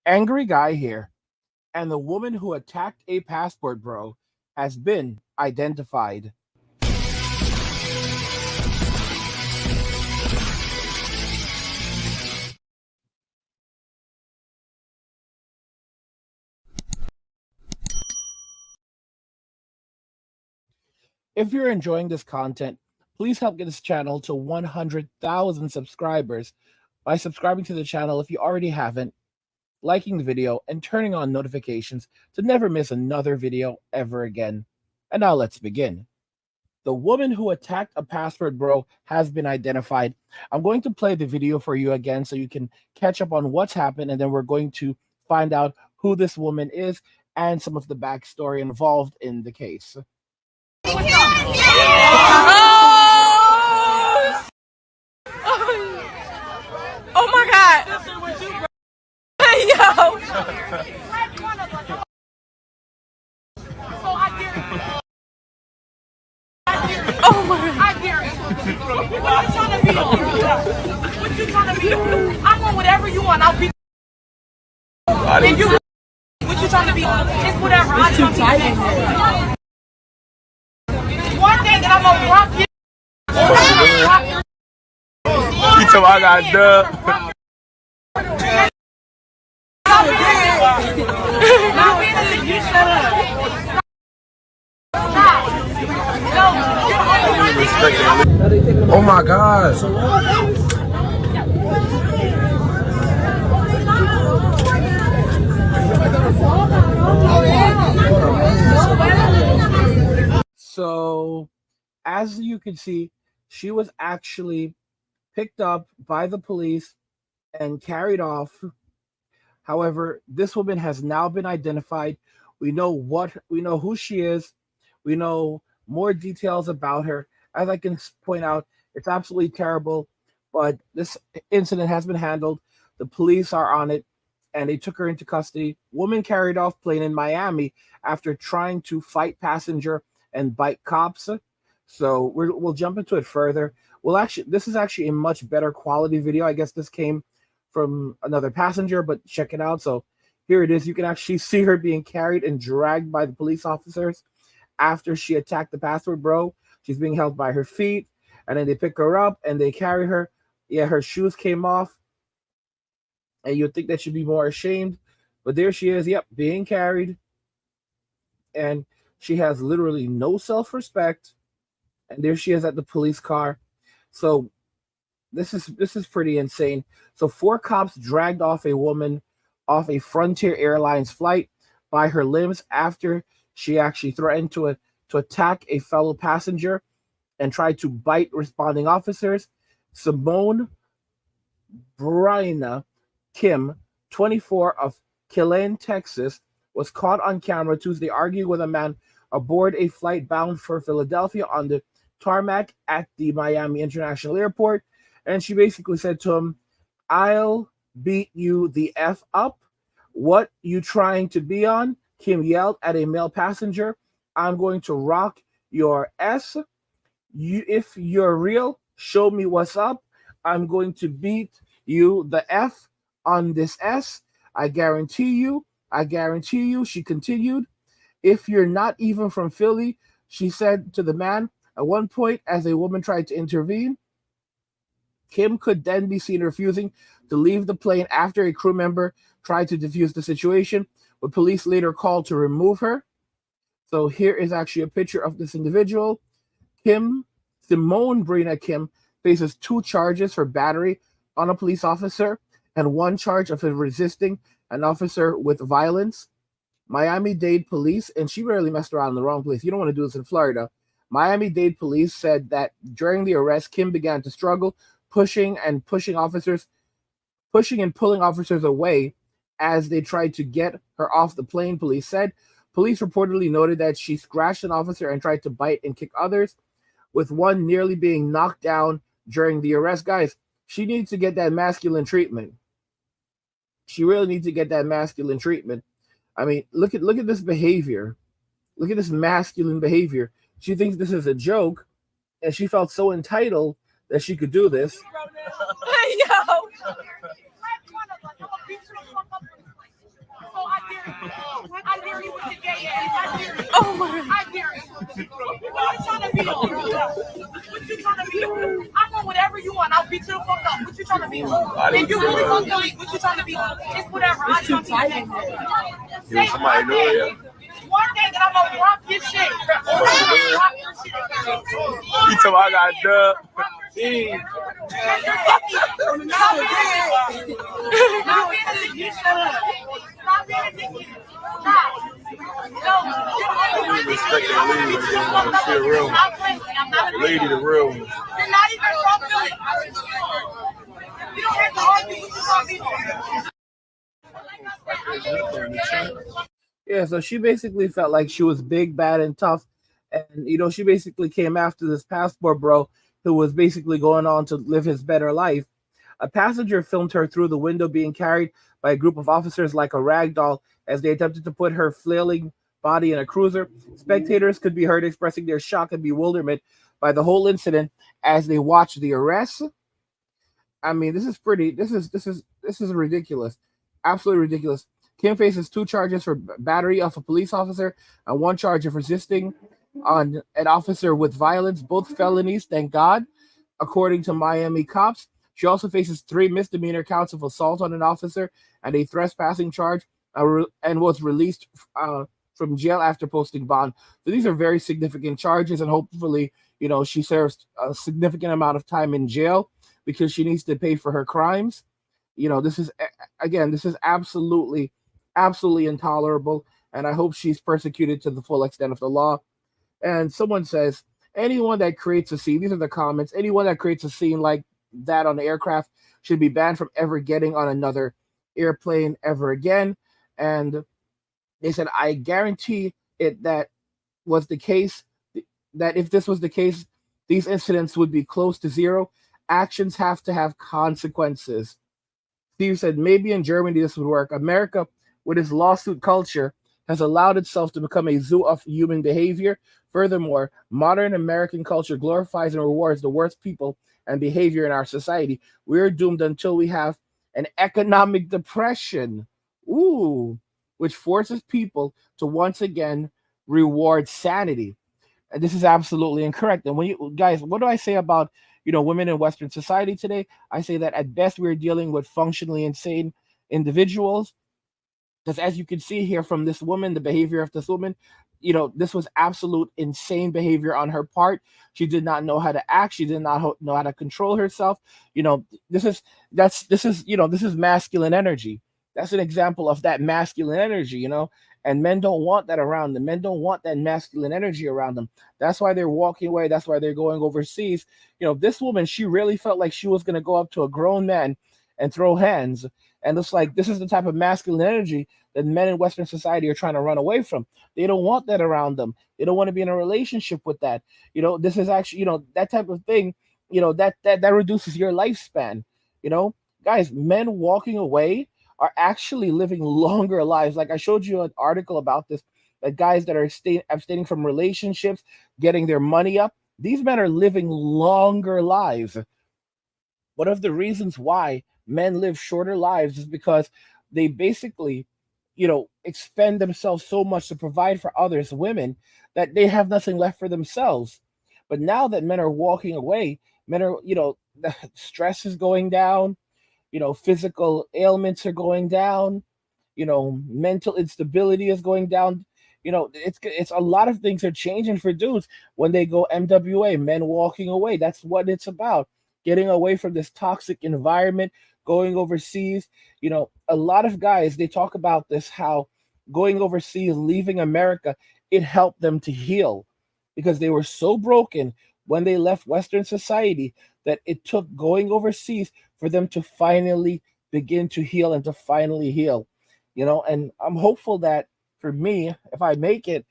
Angry guy here, and the woman who attacked a passport bro has been identified. If you're enjoying this content, please help get this channel to 100,000 subscribers by subscribing to the channel if you already haven't, liking the video, and turning on notifications to never miss another video ever again. And now let's begin. The woman who attacked a passport bro has been identified. I'm going to play the video for you again so you can catch up on what's happened, and then we're going to find out who this woman is and some of the backstory involved in the case. Oh my God! Yo! Oh my God! I dare you. What you trying to be on? What you trying to be on? I'm on whatever you want. I'll be. And you. What you trying to be on? It's whatever. It's too tight. One thing I'm gonna rock you. He told me I got dub. Oh my God. So, as you can see, she was actually picked up by the police and carried off. However, this woman has now been identified. We know who she is. We know more details about her. As I can point out, it's absolutely terrible, but this incident has been handled. The police are on it, and they took her into custody. Woman carried off plane in Miami after trying to fight passenger and bite cops. So we'll jump into it further. This is actually a much better quality video. I guess this came from another passenger, but check it out. So here it is. You can actually see her being carried and dragged by the police officers after she attacked the passport bro. She's being held by her feet, and then they pick her up and they carry her. Yeah, her shoes came off, and you'd think that she'd be more ashamed, but there she is. Yep, being carried, and she has literally no self-respect. And there she is at the police car. So this is pretty insane. So 4 cops dragged off a woman off a Frontier Airlines flight by her limbs after she actually threatened to attack a fellow passenger and tried to bite responding officers. Simone Bryna Kim, 24, of Killeen, Texas, was caught on camera Tuesday arguing with a man aboard a flight bound for Philadelphia on the tarmac at the Miami International Airport. And she basically said to him, "I'll beat you the F up. What you trying to be on?" Kim yelled at a male passenger. "I'm going to rock your S. If you're real, show me what's up. I'm going to beat you the F on this S. I guarantee you. I guarantee you," she continued. "If you're not even from Philly," she said to the man. At one point, as a woman tried to intervene, Kim could then be seen refusing to leave the plane after a crew member tried to defuse the situation, but police later called to remove her. So here is actually a picture of this individual. Simone Bryna Kim faces 2 charges for battery on a police officer and 1 charge of resisting an officer with violence. Miami-Dade police, and she really messed around in the wrong place. You don't want to do this in Florida. Miami-Dade police said that during the arrest, Kim began to struggle, pushing and pulling officers away as they tried to get her off the plane, police said. Police reportedly noted that she scratched an officer and tried to bite and kick others, with one nearly being knocked down during the arrest. Guys, she needs to get that masculine treatment. She really needs to get that masculine treatment. I mean, look at this behavior. Look at this masculine behavior. She thinks this is a joke, and she felt so entitled that she could do this. Yo! I dare you with your gay ass. I dare you. Oh my God. I dare you. What you trying to be on? What you trying to be on? I'm on whatever you want. I'll beat you the fuck up. What you trying to be on? If you really fuck delete, what you trying to be on? It's whatever. I don't say somebody know it. one thing that I'm gonna rock your shit. Rock your shit. He told me I got dubbed. Stop being a dickhead. Stop being a dickhead. Stop. No, you're Respect that lady. She a real one. I'm not a Lady, the real one. You're not even from Philly. You don't have to argue. You just want Yeah, so she basically felt like she was big, bad, and tough. And, she basically came after this passport bro who was basically going on to live his better life. A passenger filmed her through the window being carried by a group of officers like a rag doll as they attempted to put her flailing body in a cruiser. Spectators could be heard expressing their shock and bewilderment by the whole incident as they watched the arrest. I mean, this is ridiculous. Absolutely ridiculous. Kim faces 2 charges for battery of a police officer and 1 charge of resisting on an officer with violence, both felonies, thank God, according to Miami cops. She also faces 3 misdemeanor counts of assault on an officer and a trespassing charge, and was released from jail after posting bond. So these are very significant charges, and hopefully, she serves a significant amount of time in jail because she needs to pay for her crimes. This is absolutely intolerable, and I hope she's persecuted to the full extent of the law. And someone says, anyone that creates a scene, these are the comments, anyone that creates a scene like that on the aircraft should be banned from ever getting on another airplane ever again. And they said, I guarantee it that was the case, that if this was the case, these incidents would be close to zero. Actions have to have consequences. Steve said, maybe in Germany this would work. America, with its lawsuit culture, has allowed itself to become a zoo of human behavior. Furthermore, modern American culture glorifies and rewards the worst people and behavior in our society. We're doomed until we have an economic depression, which forces people to once again reward sanity. And this is absolutely incorrect. And when you guys, what do I say about women in Western society today? I say that at best we're dealing with functionally insane individuals. Because as you can see here from this woman, the behavior of this woman, this was absolute insane behavior on her part. She did not know how to act. She did not know how to control herself. This is masculine energy. That's an example of that masculine energy, and men don't want that around them. Men don't want that masculine energy around them. That's why they're walking away. That's why they're going overseas. This woman, she really felt like she was going to go up to a grown man and throw hands. And it's like, this is the type of masculine energy that men in Western society are trying to run away from. They don't want that around them. They don't want to be in a relationship with that. This is actually, that type of thing, that reduces your lifespan. Guys, men walking away are actually living longer lives. Like I showed you an article about this, that guys that are abstaining from relationships, getting their money up, these men are living longer lives. One of the reasons why men live shorter lives is because they basically, expend themselves so much to provide for others, women, that they have nothing left for themselves. But now that men are walking away, men are, the stress is going down, physical ailments are going down, mental instability is going down. It's a lot of things are changing for dudes when they go MWA, men walking away. That's what it's about. Getting away from this toxic environment, going overseas. A lot of guys, they talk about this, how going overseas, leaving America, it helped them to heal because they were so broken when they left Western society that it took going overseas for them to finally begin to heal and to finally heal. And I'm hopeful that for me, if I make it,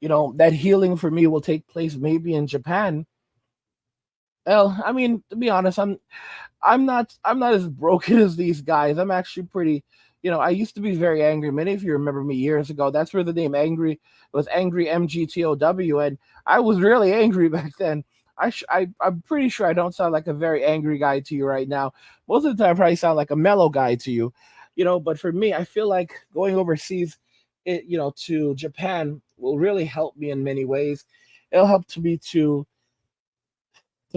that healing for me will take place maybe in Japan. Well, I mean, to be honest, I'm not as broken as these guys. I'm actually pretty, I used to be very angry. Many of you remember me years ago. That's where the name Angry was, Angry MGTOW, and I was really angry back then. I'm pretty sure I don't sound like a very angry guy to you right now. Most of the time, I probably sound like a mellow guy to you, But for me, I feel like going overseas it, to Japan will really help me in many ways. It'll help to me to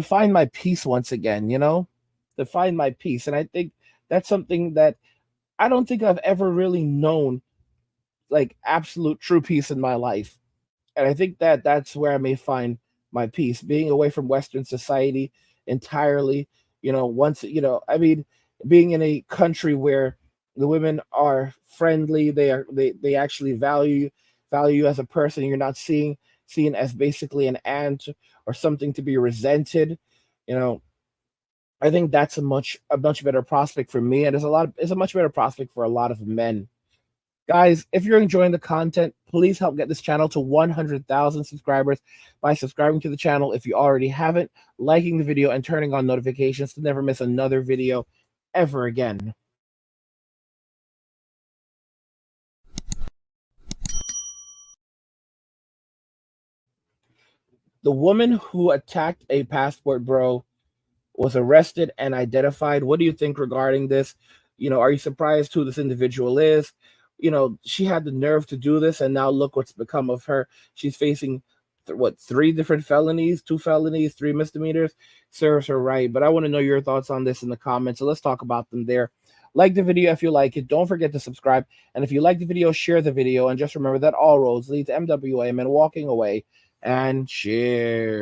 find my peace once again, to find my peace. And I think that's something that I don't think I've ever really known, like absolute true peace in my life. And I think that that's where I may find my peace, being away from Western society entirely. I mean, being in a country where the women are friendly, they actually value you as a person. You're not seen as basically an ant or something to be resented. You know, I think that's a much better prospect for me, and it's a much better prospect for a lot of men. Guys, if you're enjoying the content, please help get this channel to 100,000 subscribers by subscribing to the channel if you already haven't, liking the video, and turning on notifications to never miss another video ever again. The woman who attacked a passport bro was arrested and identified. What do you think regarding this? Are you surprised who this individual is? She had the nerve to do this, and now look what's become of her. She's facing three different felonies, 2 felonies, 3 misdemeanors. Serves her right. But I want to know your thoughts on this in the comments, so let's talk about them there. Like the video if you like it. Don't forget to subscribe. And if you like the video, share the video. And just remember that all roads lead to MWA and walking away. And cheers.